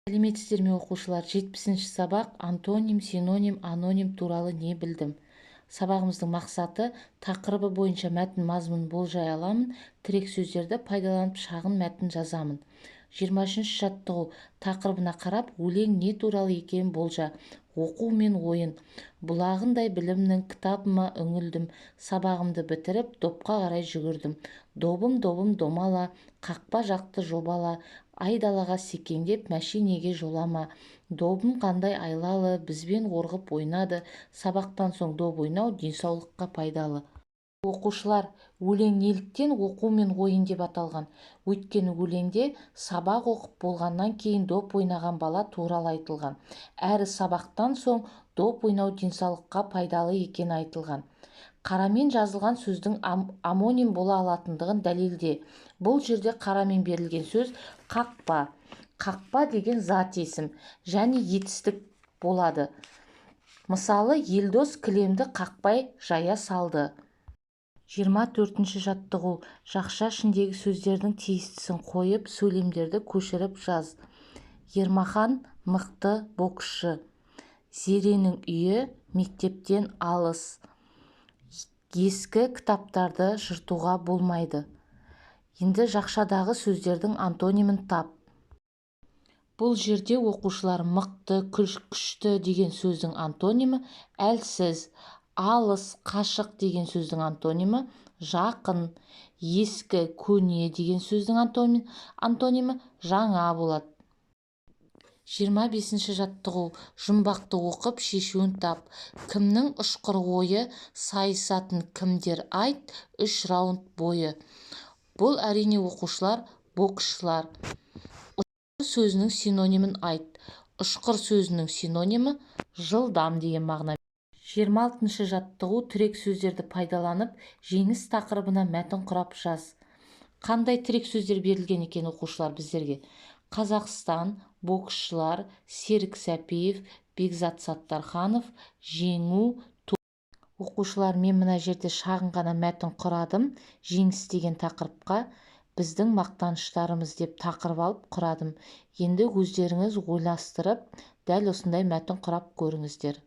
Сәлеметсіздер ме оқушылар? 70-ші сабақ антоним, синоним, аноним туралы не білдім? Сабағымыздың мақсаты тақырыбы бойынша мәтін мазмұнын болжай аламын, тірек сөздерді пайдаланып шағын мәтін жазамын. 23-ші жаттығу тақырыбына қарап өлең не туралы екенін болжа. Оқу мен ойын. Бұлағындай білімнің кітабыма үңілдім. Сабағымды бітіріп, допқа қарай жүгірдім. Добым домала, қақпа жақты жобала, айдалаға секеңдеп мәшинеге жолама. Добым қандай айлалы, бізбен орғып ойнады. Сабақтан соң доп ойнау денсаулыққа пайдалы. Оқушылар, өлең неліктен оқу мен ойын деп аталған? Өйткені өлеңде сабақ оқып болғаннан кейін доп ойнаған бала туралы айтылған. Әрі сабақтан соң доп ойнау денсаулыққа пайдалы екені айтылған. Қарамен жазылған сөздің амоним бола алатындығын дәлелде. Бұл жерде қарамен берілген сөз қақпа. Қақпа деген зат есім және етістік болады. Мысалы, Елдос кілемді қақпай жая салды. 24-ші жаттығу жақша ішіндегі сөздердің тиістісін қойып, сөйлемдерді көшіріп жаз. Ермахан мықты боксшы. Зеренің үйі мектептен алыс. Ескі кітаптарды жыртуға болмайды. Енді жақшадағы сөздердің антонимін тап. Бұл жерде оқушылар мықты, күшті деген сөздің антонимі әлсіз, алыс, қашық деген сөздің антонимі жақын, ескі, көне деген сөздің антонимі жаңа болады. 25-ші жаттығу жұмбақты оқып шешуін тап. Кімнің ұшқыр ойы, сайысатын кімдер айт, 3 раунд бойы. Бұл әрине оқушылар, боксшылар. Ұшқыр сөзінің синонимін айт. Ұшқыр сөзінің синонимі жылдам деген мағына. 26-ші жаттығу тірек сөздерді пайдаланып, жеңіс тақырыбына мәтін құрап жаз. Қандай тірек сөздер берілген екен оқушылар біздерге? Қазақстан, боксшылар, Серік Сәпиев, Бекзат Саттарханов, жеңу, оқушылар, мен мына жерде шағын ғана мәтін құрадым. Жеңіс деген тақырыпқа біздің мақтаныштарымыз деп тақырып алып құрадым. Енді өздеріңіз ойластырып, дәл осындай мәтін құрап көріңіздер.